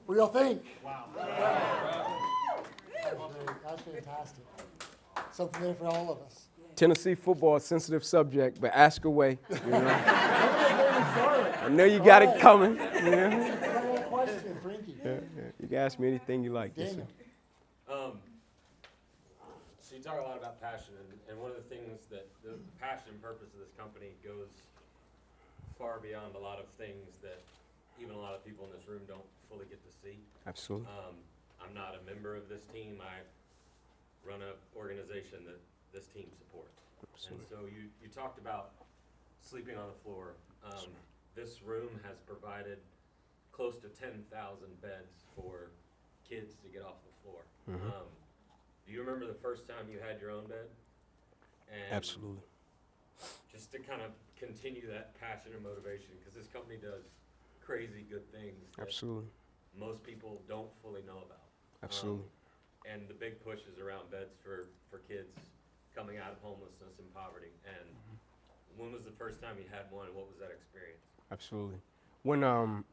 What do y'all think? Wow. That's fantastic. Something there for all of us. Tennessee football, a sensitive subject, but ask away. You know? I know you got it coming. You know? One question for Inky. You can ask me anything you like. Daniel. So you talk a lot about passion, and one of the things that the passion and purpose of this company goes far beyond a lot of things that even a lot of people in this room don't fully get to see. Absolutely. I'm not a member of this team. I run an organization that this team supports. Absolutely. And so you talked about sleeping on the floor. This room has provided close to 10,000 beds for kids to get off the floor. Mm-hmm. Do you remember the first time you had your own bed? And Absolutely. just to kind of continue that passion and motivation, because this company does crazy good things that Absolutely. most people don't fully know about. Absolutely. And the big push is around beds for kids coming out of homelessness and poverty. And when was the first time you had one, and what was that experience? Absolutely. When I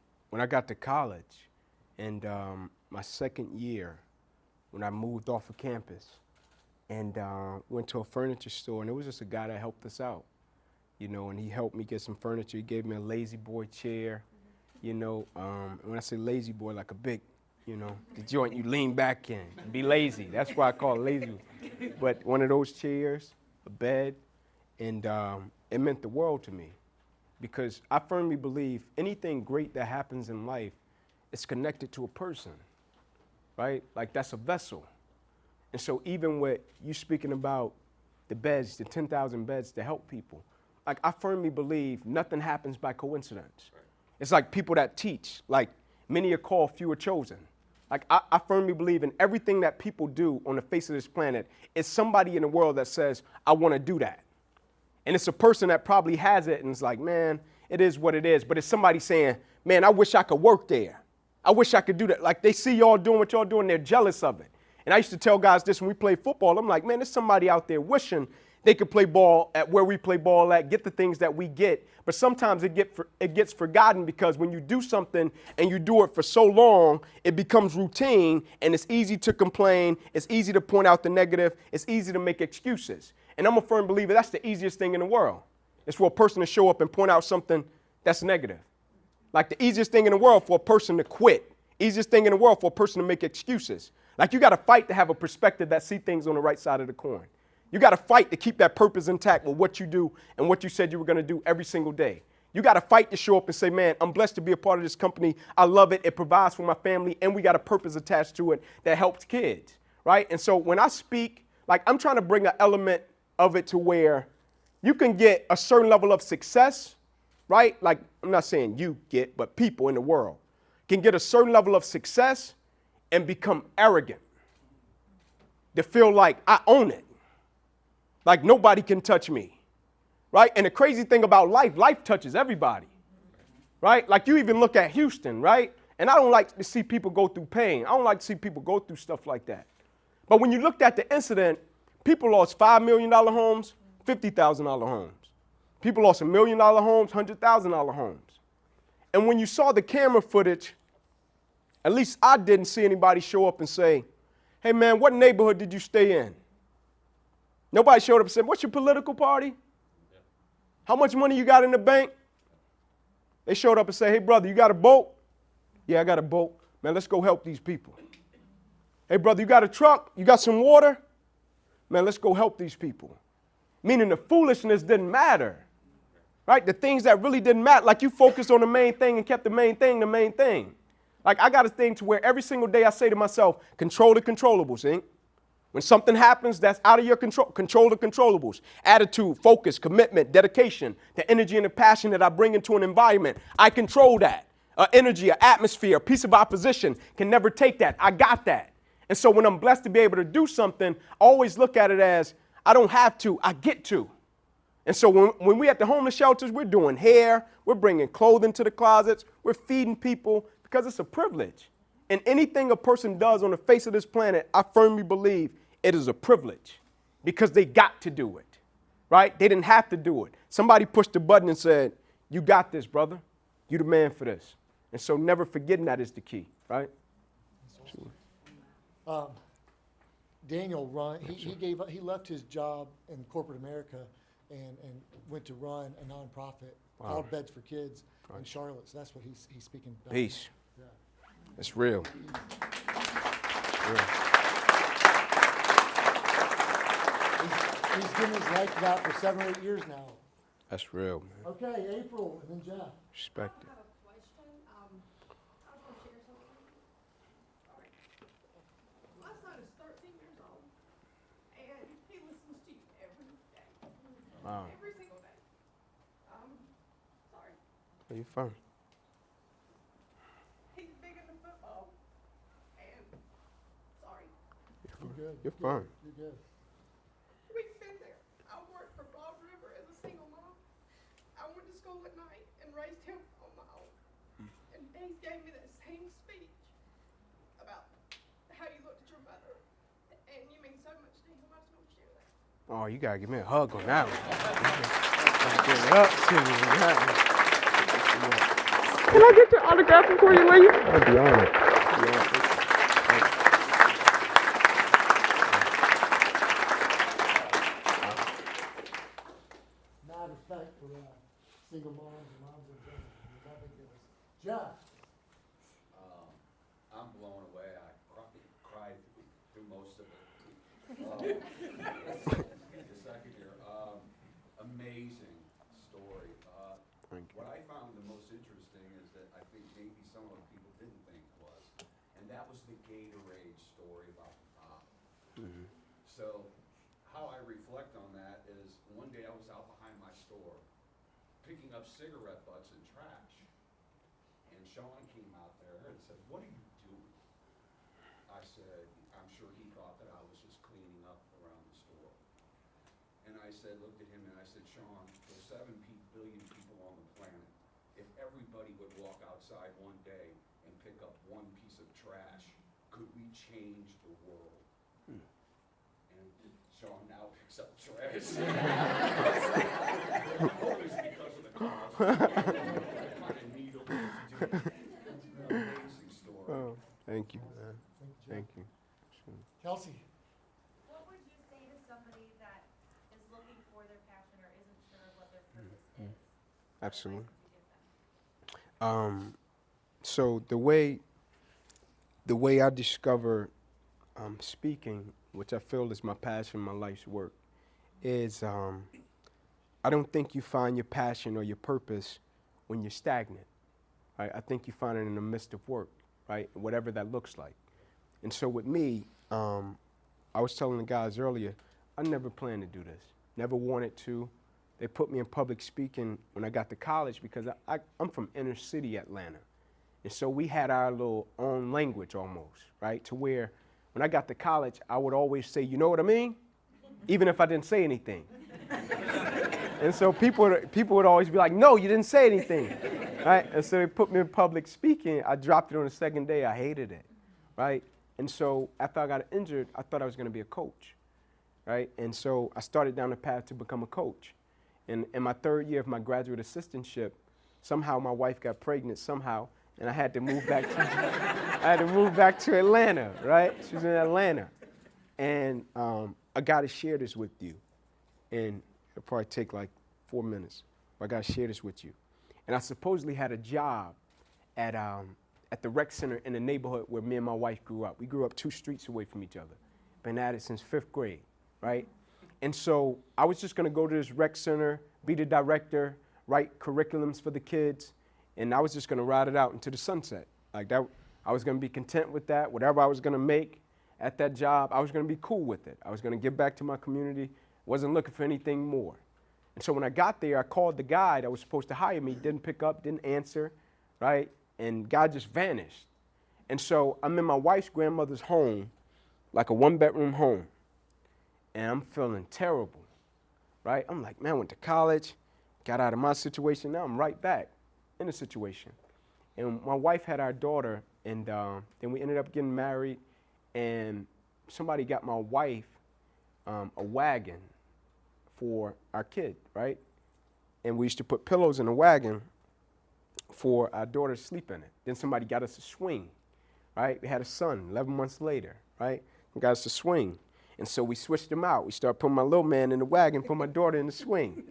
got to college, and my second year, when I moved off of campus, and went to a furniture store, and it was just a guy that helped us out, you know, and he helped me get some furniture. He gave me a lazy boy chair, you know. And when I say lazy boy, like a big, you know, the joint you lean back in, be lazy. That's why I call it lazy. But one of those chairs, a bed, and it meant the world to me, because I firmly believe anything great that happens in life is connected to a person, right? Like that's a vessel. And so even with you speaking about the beds, the 10,000 beds to help people, like I firmly believe nothing happens by coincidence. Right. It's like people that teach, like many are called, few are chosen. Like I firmly believe in everything that people do on the face of this planet, it's somebody in the world that says, I want to do that. And it's a person that probably has it and it's like, man, it is what it is. But it's somebody saying, man, I wish I could work there. I wish I could do that. Like they see y'all doing what y'all doing, they're jealous of it. And I used to tell guys this when we played football. I'm like, man, there's somebody out there wishing they could play ball at where we play ball at, get the things that we get. But sometimes it gets forgotten, because when you do something and you do it for so long, it becomes routine, and it's easy to complain. It's easy to point out the negative. It's easy to make excuses. And I'm a firm believer that's the easiest thing in the world. It's for a person to show up and point out something that's negative. Like the easiest thing in the world for a person to quit. Easiest thing in the world for a person to make excuses. Like you got to fight to have a perspective that see things on the right side of the coin. You got to fight to keep that purpose intact with what you do and what you said you were going to do every single day. You got to fight to show up and say, man, I'm blessed to be a part of this company. I love it. It provides for my family, and we got a purpose attached to it that helps kids, right? And so when I speak, like I'm trying to bring an element of it to where you can get a certain level of success, right? Like I'm not saying you get, but people in the world can get a certain level of success and become arrogant, to feel like I own it. Like nobody can touch me, right? And the crazy thing about life touches everybody, right? Like you even look at Houston, right? And I don't like to see people go through pain. I don't like to see people go through stuff like that. But when you looked at the incident, people lost $5 million homes, $50,000 homes. People lost $1 million homes, $100,000 homes. And when you saw the camera footage, at least I didn't see anybody show up and say, hey man, what neighborhood did you stay in? Nobody showed up and said, what's your political party? How much money you got in the bank? They showed up and said, hey brother, you got a boat? Yeah, I got a boat. Man, let's go help these people. Hey brother, you got a truck? You got some water? Man, let's go help these people. Meaning the foolishness didn't matter, right? The things that really didn't matter, like you focused on the main thing and kept the main thing the main thing. Like I got a thing to where every single day I say to myself, control the controllables, Inc. When something happens that's out of your control, control the controllables. Attitude, focus, commitment, dedication, the energy and the passion that I bring into an environment. I control that. Energy, an atmosphere, a piece of opposition can never take that. I got that. And so when I'm blessed to be able to do something, I always look at it as I don't have to, I get to. And so when we at the homeless shelters, we're doing hair, we're bringing clothing to the closets, we're feeding people because it's a privilege. And anything a person does on the face of this planet, I firmly believe it is a privilege because they got to do it, right? They didn't have to do it. Somebody pushed the button and said, you got this, brother. You the man for this. And so never forgetting that is the key, right? Daniel he left his job in corporate America and went to run a nonprofit called Beds for Kids in Charlotte. So that's what he's speaking about. Peace. Yeah. It's real. He's given his life to God for 7 or 8 years now. That's real, man. Okay, April, and then Jeff. Respect it. I have a question. I was going to share something. All right. My son is 13 years old, and he listens to you every day. Wow. Every single day. Sorry. Where you from? He's big into football, and sorry. You're good. You're fine. You're good. We've been there. I worked for Bob River as a single mom. I went to school at night and raised him on my own. And he gave me that same speech about how you looked at your mother. And you mean so much to him. I just want to share that. Oh, you gotta give me a hug on that one. Give it up to you on that one. Can I get your autograph before you leave? I'd be honored. Yeah. Mad respect for single moms and moms in general. Nothing gives. Jeff. I'm blown away. I probably cried through most of it. The second year, amazing story. Thank you. What I found the most interesting is that I think maybe some of the people didn't think was, and that was the Gatorade story about the pop. Mhm. So how I reflect on that is one day I was out behind my store picking up cigarette butts and trash. And Sean came out there and said, "What are you doing?" I said, I'm sure he thought that I was just cleaning up around the store. And I said, looked at him and I said, Sean, there's 7 billion people on the planet. If everybody would walk outside one day and pick up one piece of trash, could we change the world? And Sean now picks up trash. Always because of the cost. Kind of needle to do. Amazing story. Oh, thank you, man. Thank you. Kelsey. What would you say to somebody that is looking for their passion or isn't sure of what their purpose is? What Absolutely. advice would you give them? So the way I discover speaking, which I feel is my passion, my life's work, is I don't think you find your passion or your purpose when you're stagnant. Right? I think you find it in the midst of work, right? Whatever that looks like. And so with me, I was telling the guys earlier, I never planned to do this. Never wanted to. They put me in public speaking when I got to college because I'm from inner city Atlanta. And so we had our little own language almost, right? To where when I got to college, I would always say, you know what I mean? Even if I didn't say anything. And so people would always be like, no, you didn't say anything, right? And so they put me in public speaking. I dropped it on the second day. I hated it, right? And so after I got injured, I thought I was going to be a coach, right? And so I started down the path to become a coach. And in my 3rd year of my graduate assistantship, somehow my wife got pregnant somehow, and I had to move back to Atlanta, right? She was in Atlanta. And I got to share this with you. And it'll probably take like 4 minutes. But I got to share this with you. And I supposedly had a job at the rec center in the neighborhood where me and my wife grew up. We grew up 2 streets away from each other. Been at it since 5th grade, right? And so I was just going to go to this rec center, be the director, write curriculums for the kids, and I was just going to ride it out into the sunset. Like that, I was going to be content with that. Whatever I was going to make at that job, I was going to be cool with it. I was going to give back to my community. Wasn't looking for anything more. And so when I got there, I called the guy that was supposed to hire me, didn't pick up, didn't answer, right? And guy just vanished. And so I'm in my wife's grandmother's home, like a 1-bedroom home. And I'm feeling terrible, right? I'm like, man, I went to college, got out of my situation. Now I'm right back in the situation. And my wife had our daughter, and then we ended up getting married. And somebody got my wife a wagon for our kid, right? And we used to put pillows in the wagon for our daughter to sleep in it. Then somebody got us a swing, right? We had a son 11 months later, right? We got us a swing. And so we switched them out. We started putting my little man in the wagon, put my daughter in the swing,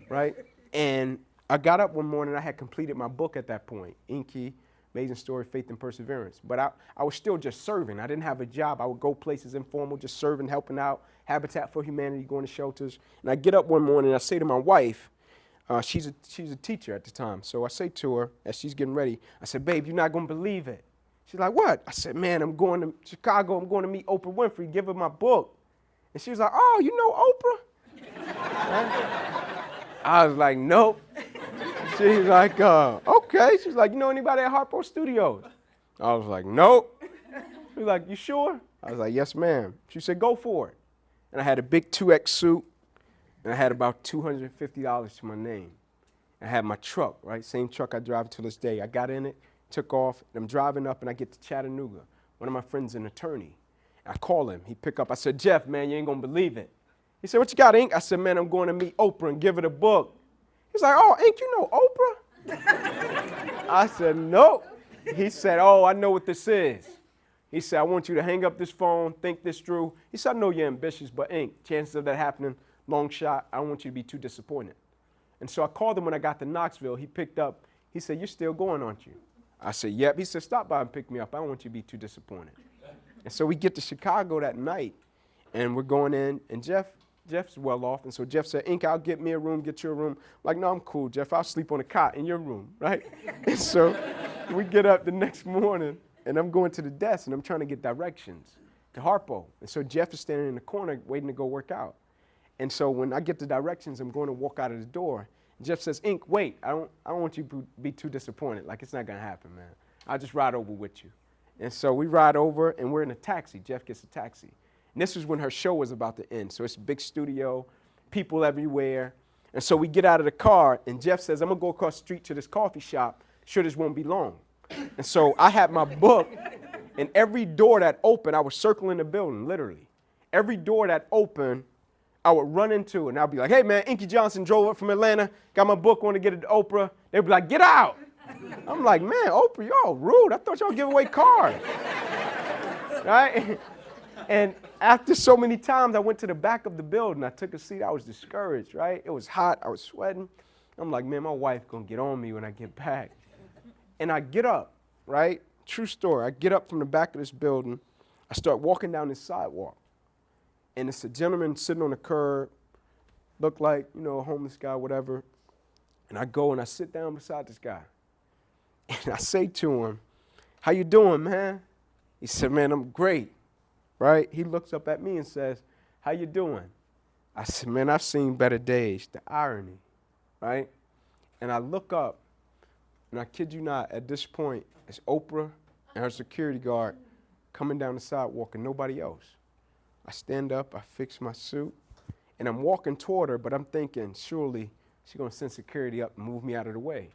right? And I got up one morning, I had completed my book at that point, Inky, Amazing Story, Faith and Perseverance. But I was still just serving. I didn't have a job. I would go places informal, just serving, helping out, Habitat for Humanity, going to shelters. And I get up one morning and I say to my wife, she's a teacher at the time. So I say to her, as she's getting ready, I said, babe, you're not going to believe it. She's like, what? I said, man, I'm going to Chicago. I'm going to meet Oprah Winfrey, give her my book. And she was like, oh, you know Oprah? Right? I was like, nope. She's like, okay. She's like, you know anybody at Harpo Studios? I was like, nope. She was like, you sure? I was like, yes, ma'am. She said, go for it. And I had a big 2X suit, and I had about $250 to my name. I had my truck, right? Same truck I drive to this day. I got in it, took off, and I'm driving up, and I get to Chattanooga. One of my friends, an attorney. I call him. He pick up. I said, Jeff, man, you ain't going to believe it. He said, what you got, Ink? I said, man, I'm going to meet Oprah and give her the book. He's like, oh, Ink, you know Oprah? I said, nope. He said, oh, I know what this is. He said, I want you to hang up this phone, think this through. He said, I know you're ambitious, but Ink, chances of that happening, long shot, I don't want you to be too disappointed. And so I called him when I got to Knoxville. He picked up. He said, you're still going, aren't you? I said, yep. He said, stop by and pick me up. I don't want you to be too disappointed. And so we get to Chicago that night, and we're going in, and Jeff's well off, and so Jeff said, Ink, I'll get me a room, get you a room. I'm like, no, I'm cool, Jeff. I'll sleep on a cot in your room, right? And so we get up the next morning, and I'm going to the desk, and I'm trying to get directions to Harpo. And so Jeff is standing in the corner waiting to go work out. And so when I get the directions, I'm going to walk out of the door. Jeff says, Ink, wait, I don't want you to be too disappointed. Like, it's not going to happen, man. I'll just ride over with you. And so we ride over, and we're in a taxi. Jeff gets a taxi. And this was when her show was about to end. So it's a big studio, people everywhere. And so we get out of the car, and Jeff says, I'm going to go across the street to this coffee shop. Sure, this won't be long. And so I had my book, and every door that opened, I was circling the building, literally. Every door that opened, I would run into, and I'd be like, hey, man, Inky Johnson drove up from Atlanta, got my book, want to get it to Oprah. They'd be like, get out. I'm like, man, Oprah, y'all rude. I thought y'all give away cards. Right? And after so many times, I went to the back of the building. I took a seat. I was discouraged, right? It was hot. I was sweating. I'm like, man, my wife going to get on me when I get back. And I get up, right? True story. I get up from the back of this building. I start walking down this sidewalk. And it's a gentleman sitting on the curb, looked like, you know, a homeless guy, whatever. And I go and I sit down beside this guy. And I say to him, how you doing, man? He said, man, I'm great, right? He looks up at me and says, how you doing? I said, man, I've seen better days. The irony, right? And I look up, and I kid you not, at this point, it's Oprah and her security guard coming down the sidewalk and nobody else. I stand up, I fix my suit, and I'm walking toward her, but I'm thinking, surely she's going to send security up and move me out of the way.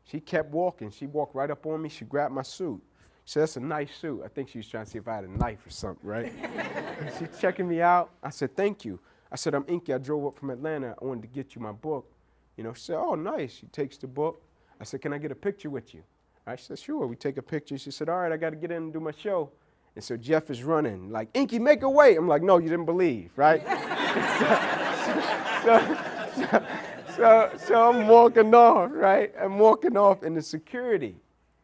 She kept walking. She walked right up on me. She grabbed my suit. She said, that's a nice suit. I think she was trying to see if I had a knife or something, right? She's checking me out. I said, thank you. I said, I'm Inky. I drove up from Atlanta. I wanted to get you my book. You know, she said, oh, nice. She takes the book. I said, can I get a picture with you? I said, sure. We take a picture. She said, all right, I got to get in and do my show. And so Jeff is running, like, Inky, make her wait. I'm like, no, you didn't believe, right? So I'm walking off, right? I'm walking off, and the security,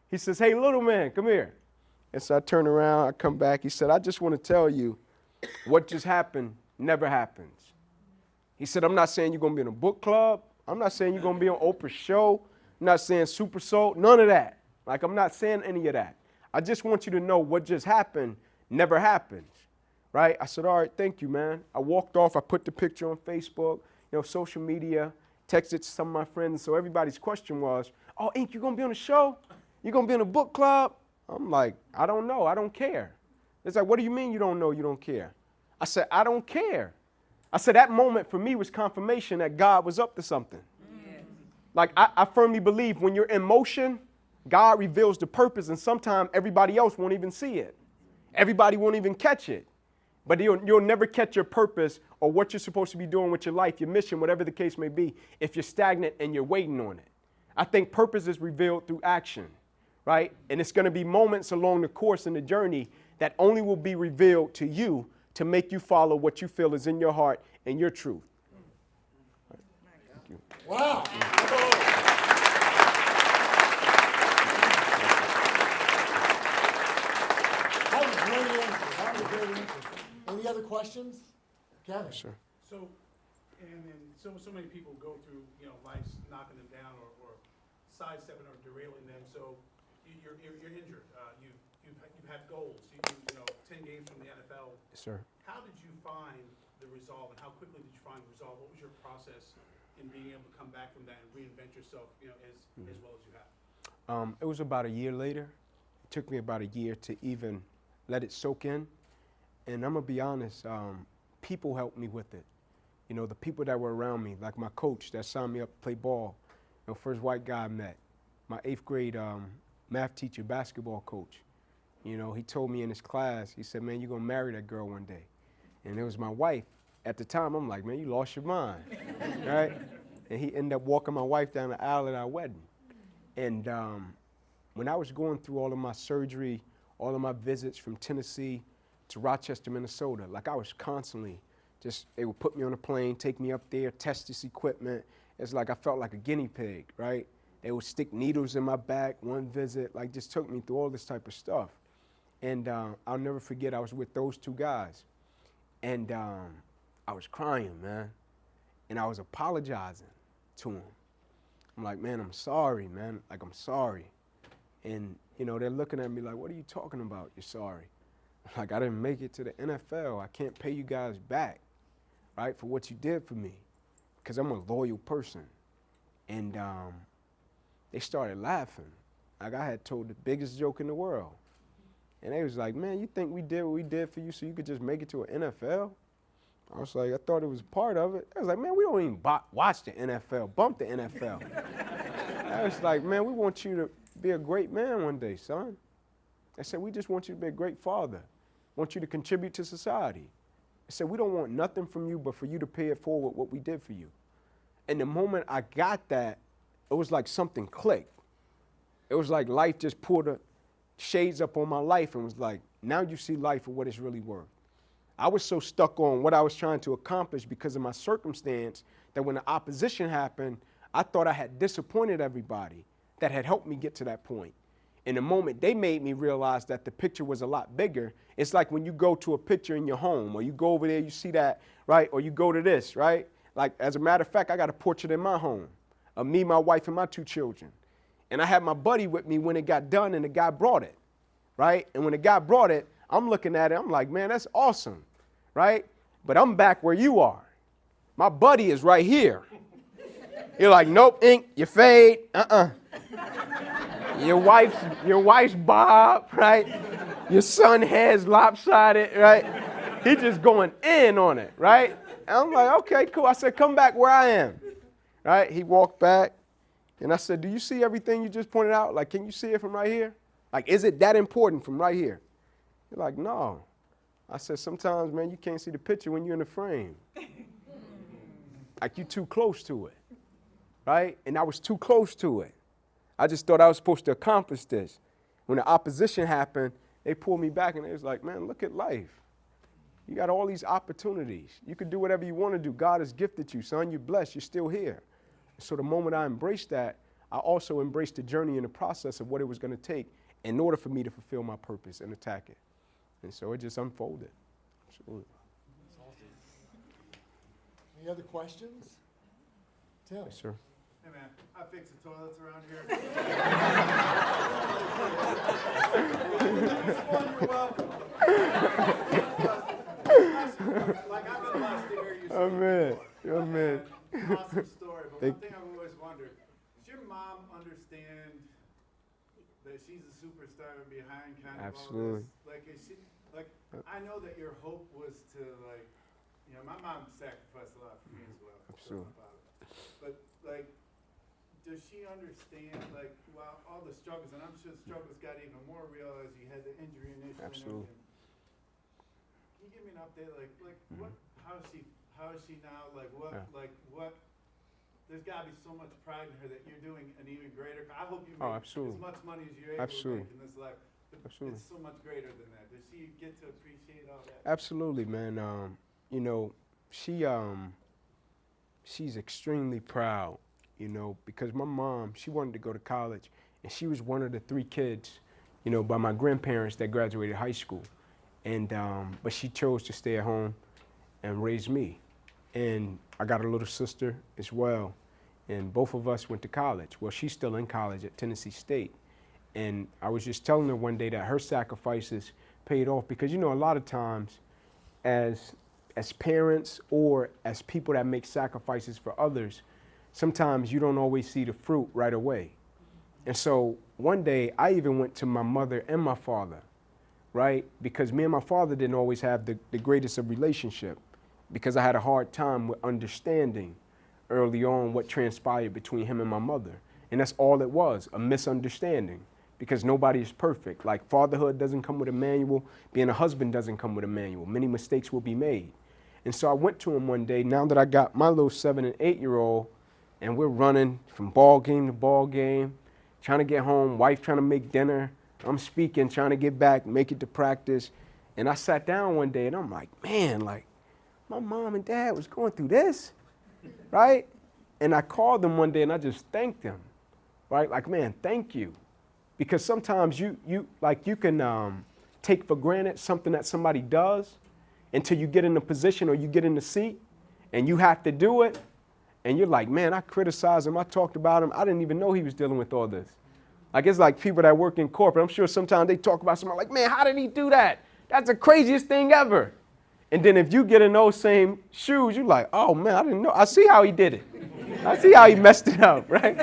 he says, hey, little man, come here. And so I turn around, I come back. He said, I just want to tell you what just happened never happens. He said, I'm not saying you're going to be in a book club. I'm not saying you're going to be on Oprah's show. I'm not saying Super Soul, none of that. Like, I'm not saying any of that. I just want you to know what just happened never happens, right? I said, all right, thank you, man. I walked off. I put the picture on Facebook, you know, social media, texted to some of my friends. So everybody's question was, oh, Ink, you going to be on the show? You going to be in a book club? I'm like, I don't know. I don't care. It's like, what do you mean you don't know, you don't care? I said, I don't care. I said, that moment for me was confirmation that God was up to something. Yes. Like, I firmly believe when you're in motion, God reveals the purpose, and sometimes everybody else won't even see it. Everybody won't even catch it. But you'll never catch your purpose or what you're supposed to be doing with your life, your mission, whatever the case may be, if you're stagnant and you're waiting on it. I think purpose is revealed through action, right? And it's going to be moments along the course in the journey that only will be revealed to you to make you follow what you feel is in your heart and your truth. Wow. That was a great answer. That was a great answer. Any other questions? Kevin? Sure. So, and so many people go through, life's knocking them down or sidestepping or derailing them. So you're injured. You've had goals. You 10 games from the NFL. Yes, sir. How did you find the resolve, and how quickly did you find the resolve? What was your process in being able to come back from that and reinvent yourself, as well as you have? It was about a year later. It took me about a year to even let it soak in. And I'm going to be honest, people helped me with it. The people that were around me, like my coach that signed me up to play ball, first white guy I met, my 8th grade math teacher, basketball coach. He told me in his class, he said, man, you're going to marry that girl one day. And it was my wife. At the time, I'm like, man, you lost your mind, right? And he ended up walking my wife down the aisle at our wedding. And when I was going through all of my surgery, all of my visits from Tennessee to Rochester, Minnesota, like I was constantly they would put me on a plane, take me up there, test this equipment. It's like I felt like a guinea pig, right? They would stick needles in my back, one visit, just took me through all this type of stuff. And I'll never forget, I was with those two guys. And I was crying, man. And I was apologizing to them. I'm like, man, I'm sorry, man. I'm sorry. And, they're looking at me like, what are you talking about? You're sorry. I'm like, I didn't make it to the NFL. I can't pay you guys back, right, for what you did for me, because I'm a loyal person. And they started laughing. I had told the biggest joke in the world. And they was like, man, you think we did what we did for you so you could just make it to an NFL? I was like, I thought it was part of it. I was like, man, we don't even watch the NFL, bump the NFL. I was like, man, we want you to be a great man one day, son. I said, we just want you to be a great father. Want you to contribute to society. I said, we don't want nothing from you but for you to pay it forward what we did for you. And the moment I got that, it was like something clicked. It was like life just pulled the shades up on my life and was like, now you see life for what it's really worth. I was so stuck on what I was trying to accomplish because of my circumstance that when the opposition happened, I thought I had disappointed everybody that had helped me get to that point. In the moment they made me realize that the picture was a lot bigger, it's like when you go to a picture in your home or you go over there, you see that, right? Or you go to this, right? Like, as a matter of fact, I got a portrait in my home of me, my wife, and my 2 children. And I had my buddy with me when it got done and the guy brought it, right? And when the guy brought it, I'm looking at it, I'm like, man, that's awesome, right? But I'm back where you are. My buddy is right here. You're like, nope, Ink, you fade, Your wife's bob, right? Your son has lopsided, right? He just going in on it, right? And I'm like, okay, cool. I said, come back where I am, right? He walked back, and I said, do you see everything you just pointed out? Like, can you see it from right here? Like, is it that important from right here? You're like, no. I said, sometimes, man, you can't see the picture when you're in the frame. Like, you're too close to it, right? And I was too close to it. I just thought I was supposed to accomplish this. When the opposition happened, they pulled me back and they was like, man, look at life. You got all these opportunities. You can do whatever you want to do. God has gifted you, son. You're blessed. You're still here. So the moment I embraced that, I also embraced the journey and the process of what it was going to take in order for me to fulfill my purpose and attack it. And so it just unfolded. Absolutely. Any other questions? Tim? Yes, sir. Hey man, I fix the toilets around here. You're welcome. Like, I've been blessed to hear you speak. Amen. before. Amen. Awesome story, but Thank one thing I've always wondered, does your mom understand that she's a superstar behind kind of Absolutely. all this? Like, is she, like, I know that your hope was to, like, my mom sacrificed a lot for me as well. Absolutely. My father. But, like, does she understand, like, well, all the struggles, and I'm sure the struggles got even more real as you had the injury initially. Absolutely. And everything. Can you give me an update, like what, how is she now, like, what, Yeah. like, what there's gotta be so much pride in her that you're doing an even greater, I hope you Oh, make absolutely. as much money as you're able Absolutely. to make in this life. But Absolutely. it's so much greater than that. Does she get to appreciate all that? Absolutely, man. You know, she's extremely proud, you know, because my mom, she wanted to go to college, and she was one of the 3 kids, you know, by my grandparents that graduated high school. And, but she chose to stay at home and raise me. And I got a little sister as well, and both of us went to college. Well, she's still in college at Tennessee State. And I was just telling her one day that her sacrifices paid off, because, you know, a lot of times as parents or as people that make sacrifices for others, sometimes you don't always see the fruit right away. And so one day I even went to my mother and my father, right? Because me and my father didn't always have the greatest of relationship, because I had a hard time with understanding early on what transpired between him and my mother. And that's all it was, a misunderstanding, because nobody is perfect. Like, fatherhood doesn't come with a manual, being a husband doesn't come with a manual. Many mistakes will be made. And so I went to him one day, now that I got my little 7 and 8-year-old, and we're running from ball game to ball game, trying to get home, wife trying to make dinner, I'm speaking, trying to get back, make it to practice. And I sat down one day and I'm like, man, like, my mom and dad was going through this, right? And I called them one day and I just thanked them, right? Like, man, thank you. Because sometimes you can take for granted something that somebody does until you get in a position or you get in the seat and you have to do it. And you're like, man, I criticized him, I talked about him, I didn't even know he was dealing with all this. Like, it's like people that work in corporate, I'm sure sometimes they talk about somebody like, man, how did he do that? That's the craziest thing ever. And then if you get in those same shoes, you're like, oh man, I didn't know. I see how he did it. I see how he messed it up, right?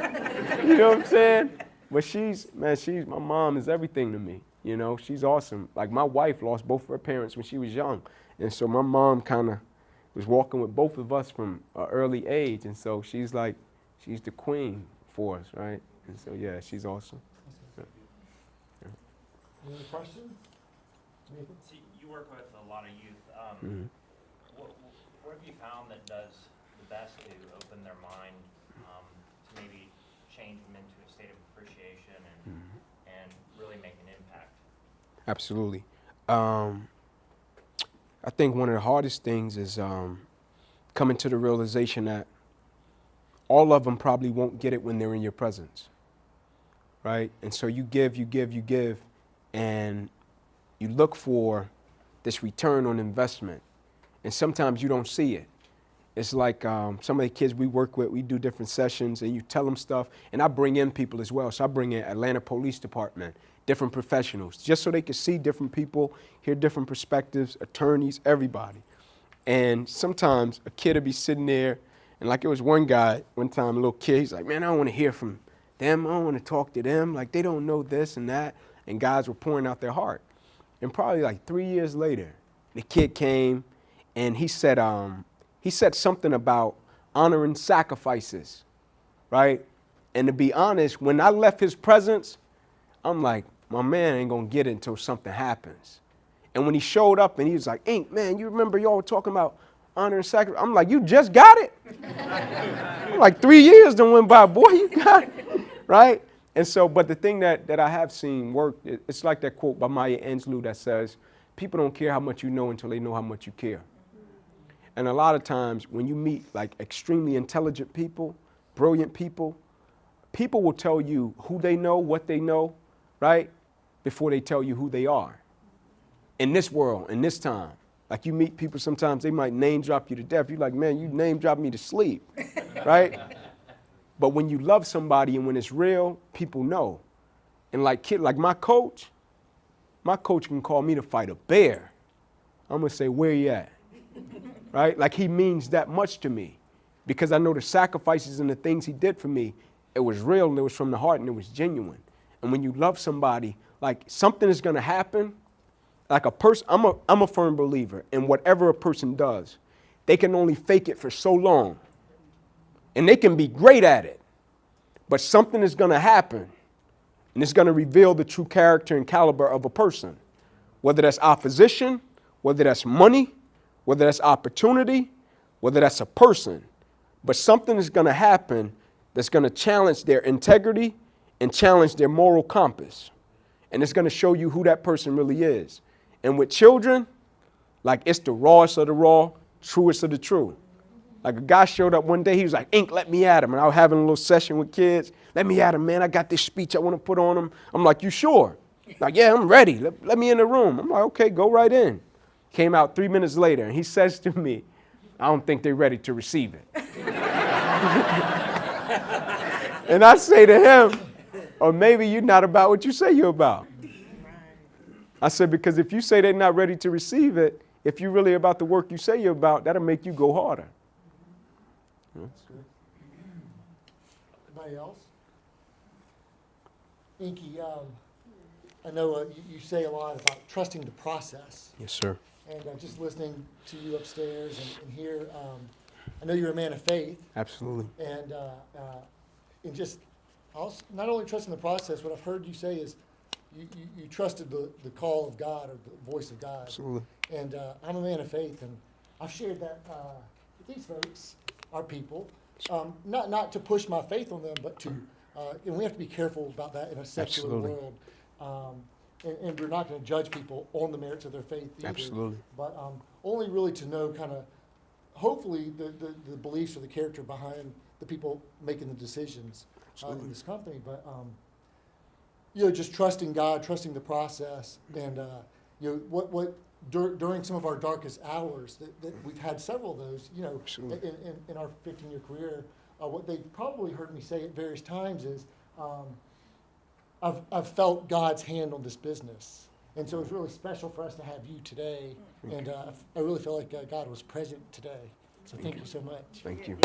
You know what I'm saying? But my mom is everything to me. You know, she's awesome. Like, my wife lost both of her parents when she was young. And so my mom kind of was walking with both of us from an early age. And so she's the queen for us, right? And so, yeah, she's awesome. Any other questions? Nathan? So you work with a lot of youth. What have you found that does the best to open their mind, to maybe change them into a state of appreciation and really make an impact? Absolutely. I think one of the hardest things is coming to the realization that all of them probably won't get it when they're in your presence, right? And so you give, and you look for this return on investment, and sometimes you don't see it. It's like some of the kids we work with, we do different sessions, and you tell them stuff, and I bring in people as well. So I bring in Atlanta Police Department, different professionals, just so they could see different people, hear different perspectives, attorneys, everybody. And sometimes a kid would be sitting there, and like it was one guy, one time, a little kid, he's like, man, I don't want to hear from them. I don't want to talk to them. Like, they don't know this and that. And guys were pouring out their heart. And probably like 3 years later, the kid came and he said something about honoring sacrifices, right? And to be honest, when I left his presence, I'm like, my man ain't gonna get it until something happens. And when he showed up and he was like, Ink, man, you remember y'all were talking about honor and sacrifice? I'm like, you just got it? I'm like, 3 years done went by, boy, you got it, right? And so, but the thing that I have seen work, it's like that quote by Maya Angelou that says, people don't care how much you know until they know how much you care. And a lot of times when you meet like extremely intelligent people, brilliant people, people will tell you who they know, what they know, right? Before they tell you who they are. In this world, in this time, like you meet people sometimes, they might name drop you to death. You're like, man, you name drop me to sleep, right? But when you love somebody and when it's real, people know. And like my coach can call me to fight a bear. I'm gonna say, where you at? Right? Like, he means that much to me because I know the sacrifices and the things he did for me, it was real and it was from the heart and it was genuine. And when you love somebody, like something is gonna happen. Like a person, I'm a firm believer in whatever a person does, they can only fake it for so long. And they can be great at it, but something is gonna happen and it's gonna reveal the true character and caliber of a person, whether that's opposition, whether that's money, whether that's opportunity, whether that's a person. but something is going to happen that's going to challenge their integrity and challenge their moral compass. And it's going to show you who that person really is. And with children, like it's the rawest of the raw, truest of the true. Like a guy showed up one day, he was like, Ink, let me at him. And I was having a little session with kids. Let me at him, man. I got this speech I want to put on him. I'm like, you sure? Like, yeah, I'm ready. Let me in the room. I'm like, okay, go right in. Came out 3 minutes later, and he says to me, I don't think they're ready to receive it. And I say to him, or maybe you're not about what you say you're about. I said, because if you say they're not ready to receive it, if you're really about the work you say you're about, that'll make you go harder. That's good. Anybody else? Inky, I know you say a lot about trusting the process. Yes, sir. And just listening to you upstairs and here, I know you're a man of faith. Absolutely. And just also, not only trusting the process, what I've heard you say is you trusted the call of God or the voice of God. Absolutely. And I'm a man of faith, and I've shared that with these folks, our people, not to push my faith on them, but to, and we have to be careful about that in a secular Absolutely. world. And we're not going to judge people on the merits of their faith either. Absolutely. But only really to know kind of, hopefully, the beliefs or the character behind the people making the decisions in this company. But, just trusting God, trusting the process, and, during some of our darkest hours, that we've had several of those, in our 15-year career, what they probably heard me say at various times is, I've felt God's hand on this business. And so it's really special for us to have you today. And I really feel like God was present today. So thank you so much. Thank you.